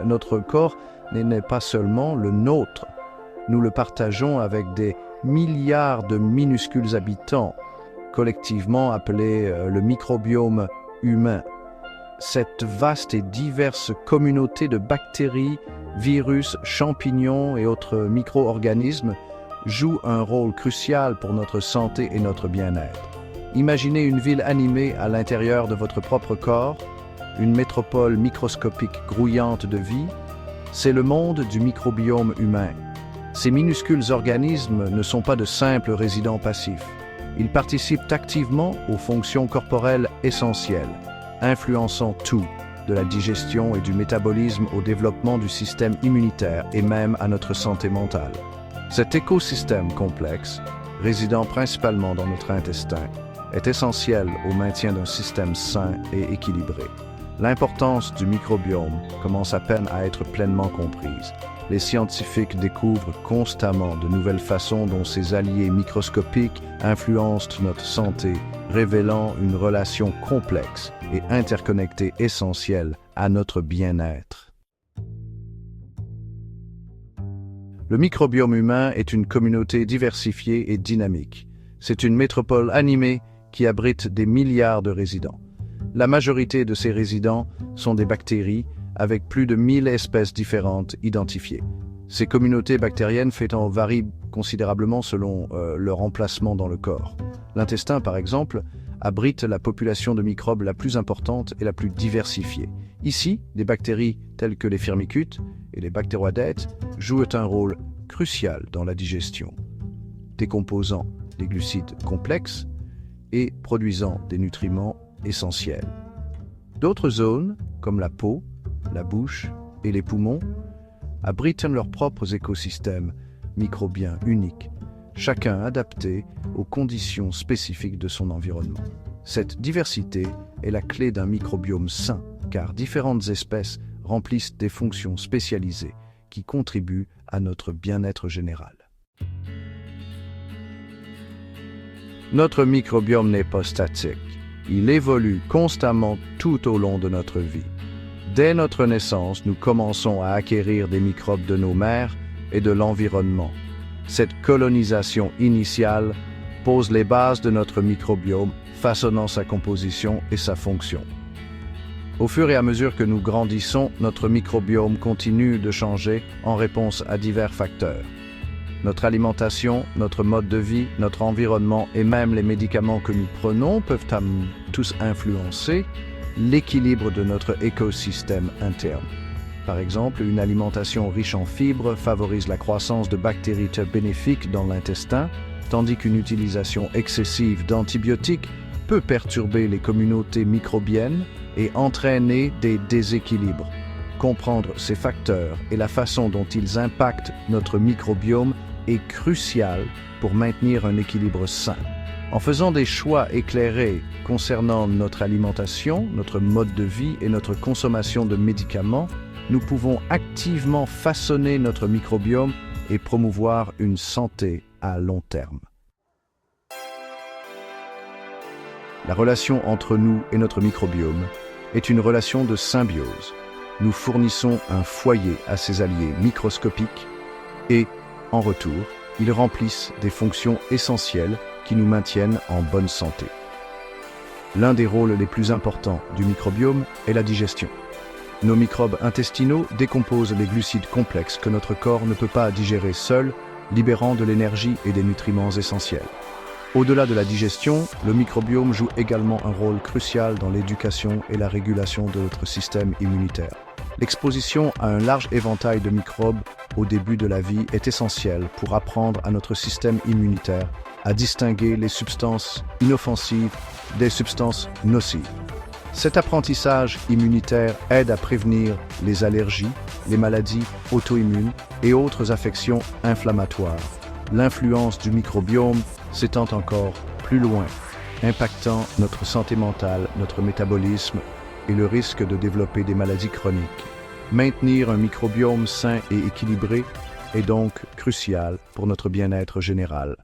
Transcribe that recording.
Notre corps n'est pas seulement le nôtre. Nous le partageons avec des milliards de minuscules habitants, collectivement appelés le microbiome humain. Cette vaste et diverse communauté de bactéries, virus, champignons et autres micro-organismes joue un rôle crucial pour notre santé et notre bien-être. Imaginez une ville animée à l'intérieur de votre propre corps, une métropole microscopique grouillante de vie. C'est le monde du microbiome humain. Ces minuscules organismes ne sont pas de simples résidents passifs. Ils participent activement aux fonctions corporelles essentielles, influençant tout, de la digestion et du métabolisme au développement du système immunitaire et même à notre santé mentale. Cet écosystème complexe, résidant principalement dans notre intestin, est essentiel au maintien d'un système sain et équilibré. L'importance du microbiome commence à peine à être pleinement comprise. Les scientifiques découvrent constamment de nouvelles façons dont ces alliés microscopiques influencent notre santé, révélant une relation complexe et interconnectée essentielle à notre bien-être. Le microbiome humain est une communauté diversifiée et dynamique. C'est une métropole animée qui abrite des milliards de résidents. La majorité de ces résidents sont des bactéries, avec plus de 1000 espèces différentes identifiées. Ces communautés bactériennes varient considérablement selon leur emplacement dans le corps. L'intestin, par exemple, abrite la population de microbes la plus importante et la plus diversifiée. Ici, des bactéries telles que les firmicutes et les bactéroïdètes jouent un rôle crucial dans la digestion, décomposant des glucides complexes et produisant des nutriments essentiels. D'autres zones, comme la peau, la bouche et les poumons, abritent leurs propres écosystèmes microbiens uniques, chacun adapté aux conditions spécifiques de son environnement. Cette diversité est la clé d'un microbiome sain, car différentes espèces remplissent des fonctions spécialisées qui contribuent à notre bien-être général. Notre microbiome n'est pas statique. Il évolue constamment tout au long de notre vie. Dès notre naissance, nous commençons à acquérir des microbes de nos mères et de l'environnement. Cette colonisation initiale pose les bases de notre microbiome, façonnant sa composition et sa fonction. Au fur et à mesure que nous grandissons, notre microbiome continue de changer en réponse à divers facteurs. Notre alimentation, notre mode de vie, notre environnement et même les médicaments que nous prenons peuvent tous influencer l'équilibre de notre écosystème interne. Par exemple, une alimentation riche en fibres favorise la croissance de bactéries bénéfiques dans l'intestin, tandis qu'une utilisation excessive d'antibiotiques peut perturber les communautés microbiennes et entraîner des déséquilibres. Comprendre ces facteurs et la façon dont ils impactent notre microbiome est crucial pour maintenir un équilibre sain. En faisant des choix éclairés concernant notre alimentation, notre mode de vie et notre consommation de médicaments, nous pouvons activement façonner notre microbiome et promouvoir une santé à long terme. La relation entre nous et notre microbiome est une relation de symbiose. Nous fournissons un foyer à ces alliés microscopiques et, en retour, ils remplissent des fonctions essentielles qui nous maintiennent en bonne santé. L'un des rôles les plus importants du microbiome est la digestion. Nos microbes intestinaux décomposent les glucides complexes que notre corps ne peut pas digérer seul, libérant de l'énergie et des nutriments essentiels. Au-delà de la digestion, le microbiome joue également un rôle crucial dans l'éducation et la régulation de notre système immunitaire. L'exposition à un large éventail de microbes au début de la vie est essentielle pour apprendre à notre système immunitaire à distinguer les substances inoffensives des substances nocives. Cet apprentissage immunitaire aide à prévenir les allergies, les maladies auto-immunes et autres affections inflammatoires. L'influence du microbiome s'étend encore plus loin, impactant notre santé mentale, notre métabolisme et le risque de développer des maladies chroniques. Maintenir un microbiome sain et équilibré est donc crucial pour notre bien-être général.